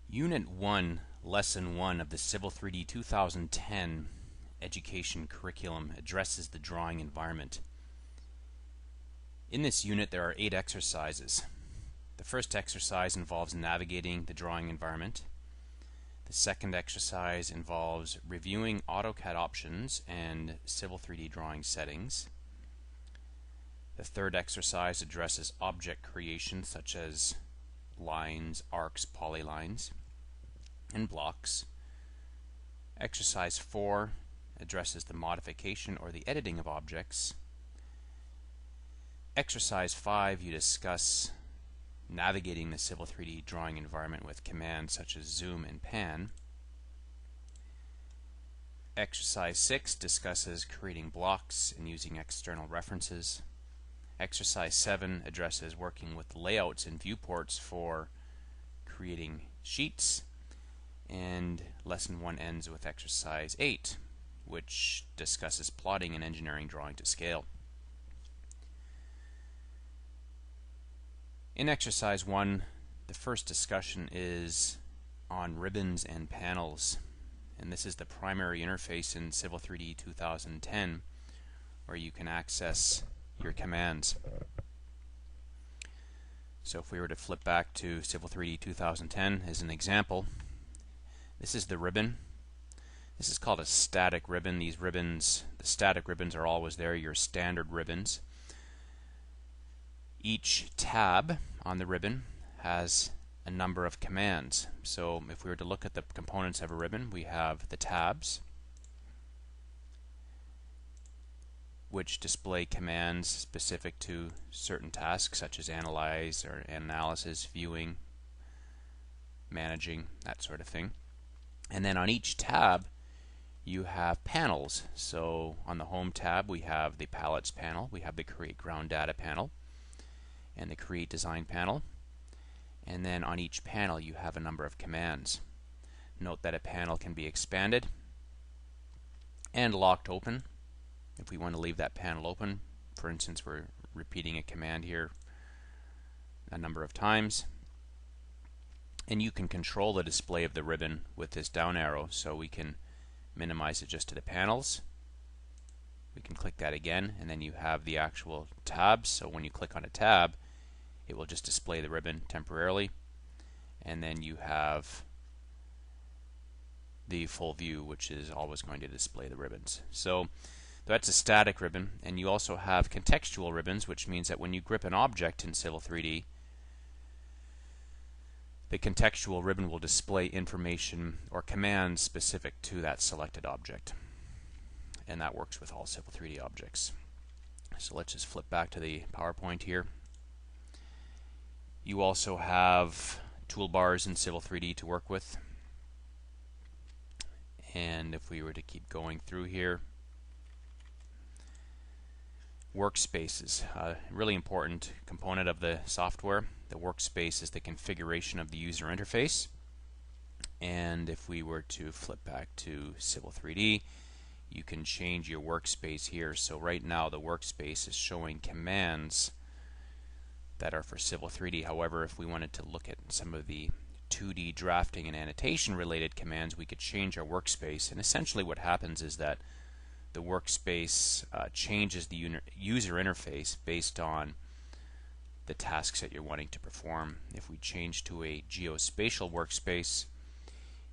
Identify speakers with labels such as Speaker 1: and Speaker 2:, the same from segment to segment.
Speaker 1: Unit 1, Lesson 1 of the Civil 3D 2010 education curriculum addresses the drawing environment. In this unit there are 8 exercises. The first exercise involves navigating the drawing environment. The second exercise involves reviewing AutoCAD options and Civil 3D drawing settings. The third exercise addresses object creation such as lines, arcs, polylines, and blocks. Exercise 4 addresses the modification or the editing of objects. Exercise 5, you discuss navigating the Civil 3D drawing environment with commands such as zoom and pan. Exercise 6 discusses creating blocks and using external references. Exercise 7 addresses working with layouts and viewports for creating sheets. And Lesson 1 ends with Exercise 8, which discusses plotting and engineering drawing to scale. In Exercise 1, the first discussion is on ribbons and panels. And this is the primary interface in Civil 3D 2010, where you can access your commands. So if we were to flip back to Civil 3D 2010 as an example, this is the ribbon. This is called a static ribbon. These ribbons, the static ribbons, are always there, your standard ribbons. Each tab on the ribbon has a number of commands. So if we were to look at the components of a ribbon, we have the tabs, which display commands specific to certain tasks such as analyze or analysis, viewing, managing, that sort of thing. And then on each tab you have panels. So on the Home tab we have the Palettes panel, we have the Create Ground Data panel, and the Create Design panel. And then on each panel you have a number of commands. Note that a panel can be expanded and locked open. If we want to leave that panel open, for instance, we're repeating a command here a number of times. And you can control the display of the ribbon with this down arrow, so we can minimize it just to the panels. We can click that again, and then you have the actual tabs. So when you click on a tab, it will just display the ribbon temporarily, and then you have the full view, which is always going to display the ribbons. So that's a static ribbon. And you also have contextual ribbons, which means that when you grip an object in Civil 3D, the contextual ribbon will display information or commands specific to that selected object. And that works with all Civil 3D objects. So let's just flip back to the PowerPoint here. You also have toolbars in Civil 3D to work with. And if we were to keep going through here, workspaces, a really important component of the software. The workspace is the configuration of the user interface. And if we were to flip back to Civil 3D, you can change your workspace here. So right now the workspace is showing commands that are for Civil 3D. However, if we wanted to look at some of the 2D drafting and annotation related commands, we could change our workspace. And essentially what happens is that the workspace changes the user interface based on the tasks that you're wanting to perform. If we change to a geospatial workspace,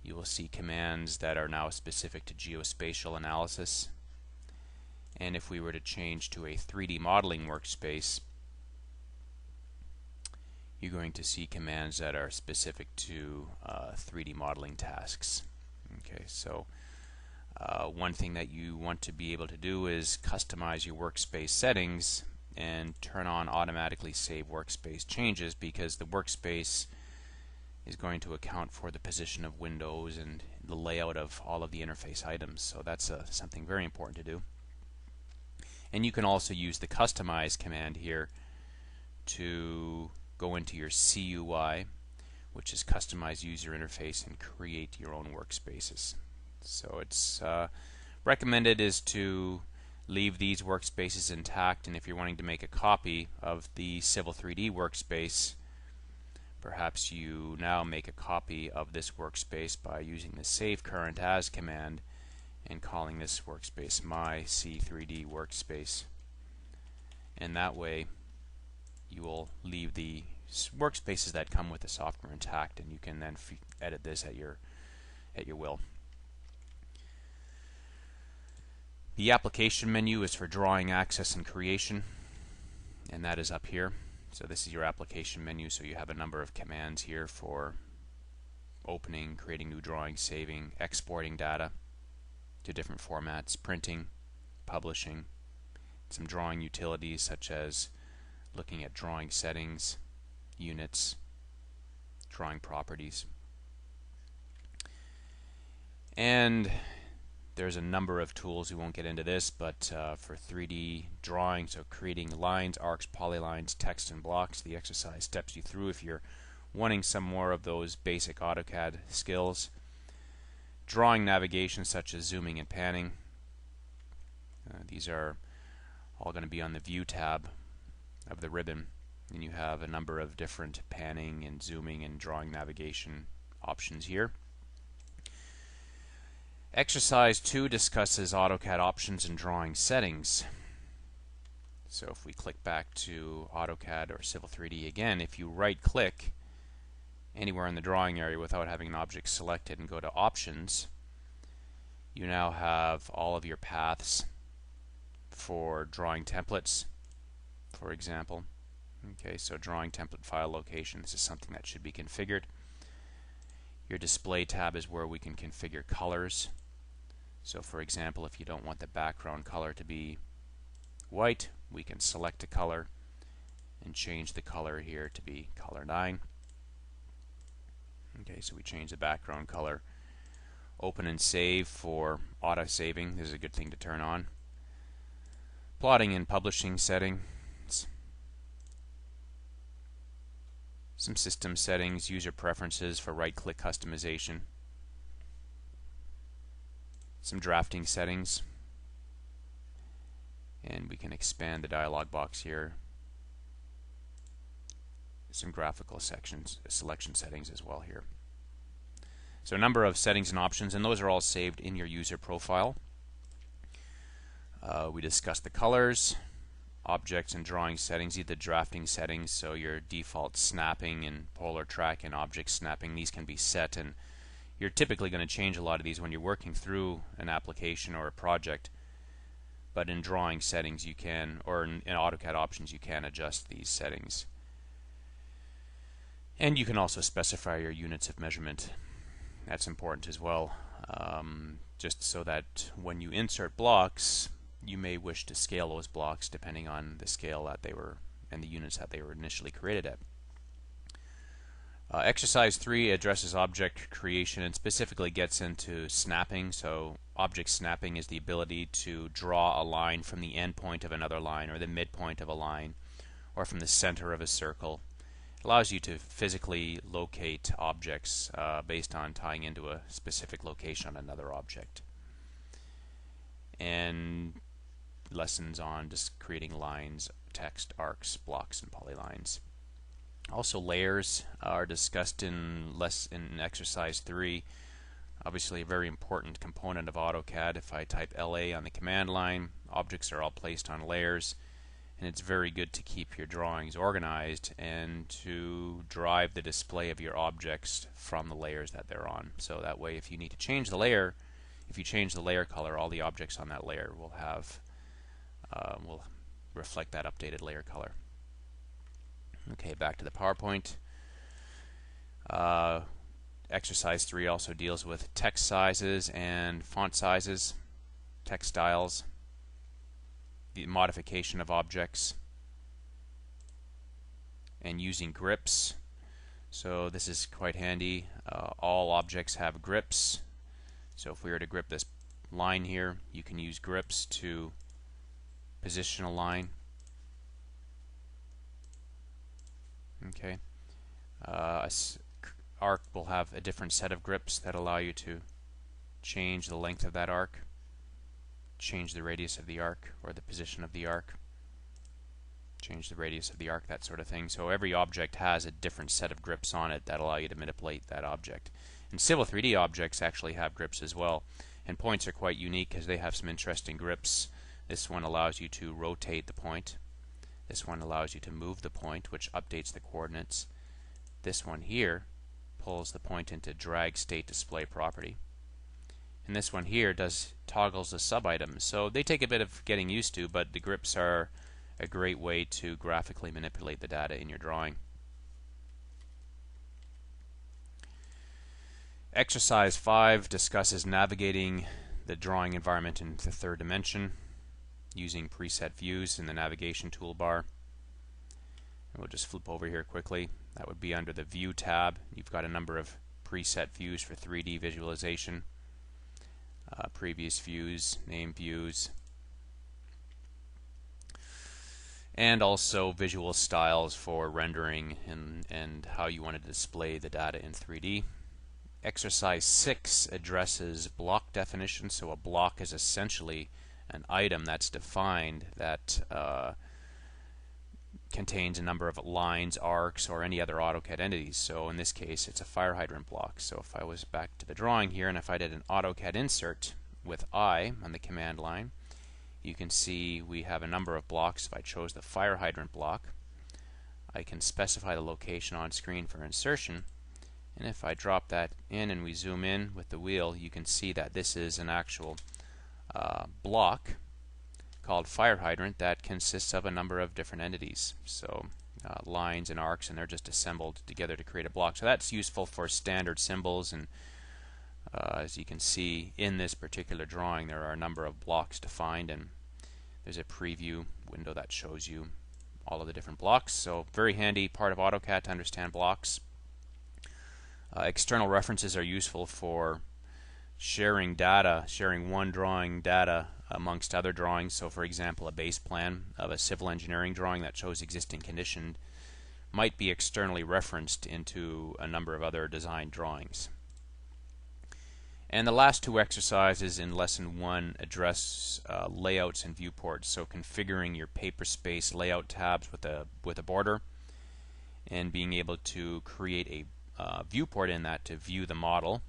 Speaker 1: you will see commands that are now specific to geospatial analysis. And if we were to change to a 3D modeling workspace, you're going to see commands that are specific to 3D modeling tasks. Okay, so one thing that you want to be able to do is customize your workspace settings and turn on automatically save workspace changes, because the workspace is going to account for the position of windows and the layout of all of the interface items. So that's something very important to do. And you can also use the customize command here to go into your CUI, which is customize user interface, and create your own workspaces. So it's recommended is to leave these workspaces intact, and if you're wanting to make a copy of the Civil 3D workspace, Perhaps you now make a copy of this workspace by using the Save Current As command and calling this workspace My C3D Workspace. And that way you will leave the workspaces that come with the software intact, and you can then edit this at your will. The application menu is for drawing access and creation, and that is up here. So this is your application menu, so you have a number of commands here for opening, creating new drawings, saving, exporting data to different formats, printing, publishing, some drawing utilities such as looking at drawing settings, units, drawing properties. And there's a number of tools. We won't get into this, but for 3D drawing, so creating lines, arcs, polylines, text, and blocks, the exercise steps you through if you're wanting some more of those basic AutoCAD skills. Drawing navigation such as zooming and panning. These are all going to be on the View tab of the ribbon, and you have a number of different panning and zooming and drawing navigation options here. Exercise 2 discusses AutoCAD options and drawing settings. So if we click back to AutoCAD or Civil 3D again, if you right-click anywhere in the drawing area without having an object selected and go to Options, you now have all of your paths for drawing templates, for example. Okay, so drawing template file location, this is something that should be configured. Your Display tab is where we can configure colors. So for example, if you don't want the background color to be white, we can select a color and change the color here to be color 9. Okay, so we change the background color. Open and save for auto saving. This is a good thing to turn on. Plotting and publishing settings. Some system settings, user preferences for right-click customization. Some drafting settings, and we can expand the dialog box here. Some graphical selection settings as well here. So a number of settings and options, and those are all saved in your user profile. We discussed the colors, objects and drawing settings, either drafting settings, so your default snapping and polar track and object snapping, these can be set, and you're typically going to change a lot of these when you're working through an application or a project, but in drawing settings you can, or in AutoCAD options you can adjust these settings. And you can also specify your units of measurement. That's important as well, just so that when you insert blocks, you may wish to scale those blocks depending on the scale that they were and the units that they were initially created at. Exercise 3 addresses object creation and specifically gets into snapping. So object snapping is the ability to draw a line from the end point of another line, or the midpoint of a line, or from the center of a circle. It allows you to physically locate objects based on tying into a specific location on another object. And lessons on just creating lines, text, arcs, blocks, and polylines. Also, layers are discussed in exercise 3. Obviously a very important component of AutoCAD. If I type LA on the command line, objects are all placed on layers, and it's very good to keep your drawings organized and to drive the display of your objects from the layers that they're on. So that way, if you need to change the layer, if you change the layer color, all the objects on that layer will have will reflect that updated layer color. Okay, back to the PowerPoint. Exercise 3 also deals with text sizes and font sizes, text styles, the modification of objects, and using grips. So this is quite handy. All objects have grips. So if we were to grip this line here, you can use grips to position a line. Okay. Arc will have a different set of grips that allow you to change the length of that arc, change the radius of the arc, or the position of the arc. change the radius of the arc, that sort of thing. So every object has a different set of grips on it that allow you to manipulate that object. And Civil 3D objects actually have grips as well. And points are quite unique because they have some interesting grips. This one allows you to rotate the point. This one allows you to move the point, which updates the coordinates. This one here pulls the point into drag state display property. And this one here toggles the sub-items. So they take a bit of getting used to, but the grips are a great way to graphically manipulate the data in your drawing. Exercise 5 discusses navigating the drawing environment in the third dimension using preset views in the navigation toolbar. And we'll just flip over here quickly. That would be under the View tab. You've got a number of preset views for 3D visualization. Previous views, name views, and also visual styles for rendering and how you want to display the data in 3D. Exercise 6 addresses block definition. So a block is essentially an item that's defined that contains a number of lines, arcs, or any other AutoCAD entities. So in this case, it's a fire hydrant block. So if I was back to the drawing here, and if I did an AutoCAD insert with I on the command line, you can see we have a number of blocks. If I chose the fire hydrant block, I can specify the location on screen for insertion. And if I drop that in and we zoom in with the wheel, you can see that this is an actual block called fire hydrant that consists of a number of different entities. So lines and arcs, and they're just assembled together to create a block. So that's useful for standard symbols, and as you can see in this particular drawing, there are a number of blocks defined, and there's a preview window that shows you all of the different blocks. So very handy part of AutoCAD to understand blocks. External references are useful for sharing data, sharing one drawing data amongst other drawings. So for example, a base plan of a civil engineering drawing that shows existing condition might be externally referenced into a number of other design drawings. And the last two exercises in Lesson 1 address layouts and viewports. So configuring your paper space layout tabs with a border, and being able to create a viewport in that to view the model.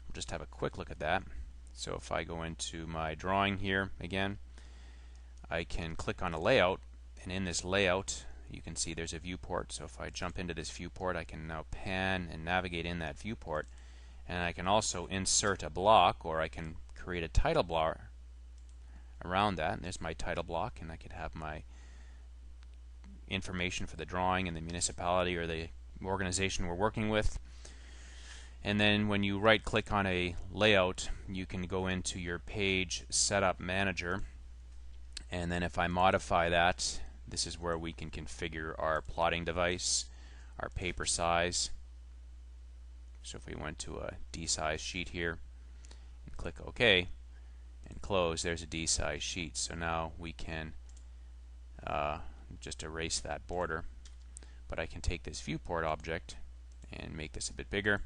Speaker 1: We'll just have a quick look at that. So if I go into my drawing here again, I can click on a layout, and in this layout you can see there's a viewport. So if I jump into this viewport, I can now pan and navigate in that viewport, and I can also insert a block, or I can create a title block around that. And there's my title block, and I could have my information for the drawing and the municipality or the organization we're working with. And then when you right click on a layout, you can go into your page setup manager, and then if I modify that, this is where we can configure our plotting device, our paper size. So if we went to a D size sheet here and click OK and close, there's a D size sheet. So now we can just erase that border. But I can take this viewport object and make this a bit bigger,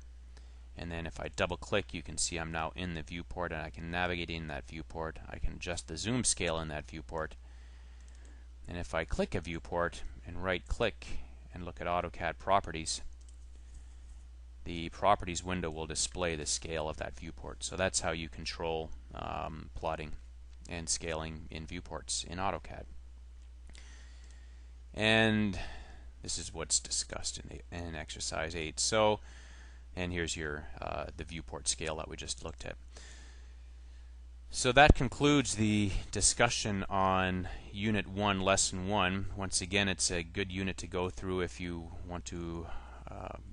Speaker 1: and then if I double click, you can see I'm now in the viewport, and I can navigate in that viewport. I can adjust the zoom scale in that viewport, and if I click a viewport and right click and look at AutoCAD properties, the properties window will display the scale of that viewport. So that's how you control plotting and scaling in viewports in AutoCAD. And this is what's discussed in exercise 8. So, and here's your the viewport scale that we just looked at. So that concludes the discussion on Unit 1, Lesson 1. Once again, it's a good unit to go through if you want to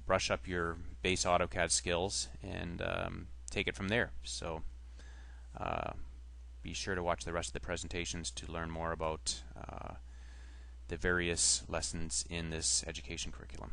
Speaker 1: brush up your base AutoCAD skills and take it from there. So be sure to watch the rest of the presentations to learn more about the various lessons in this education curriculum.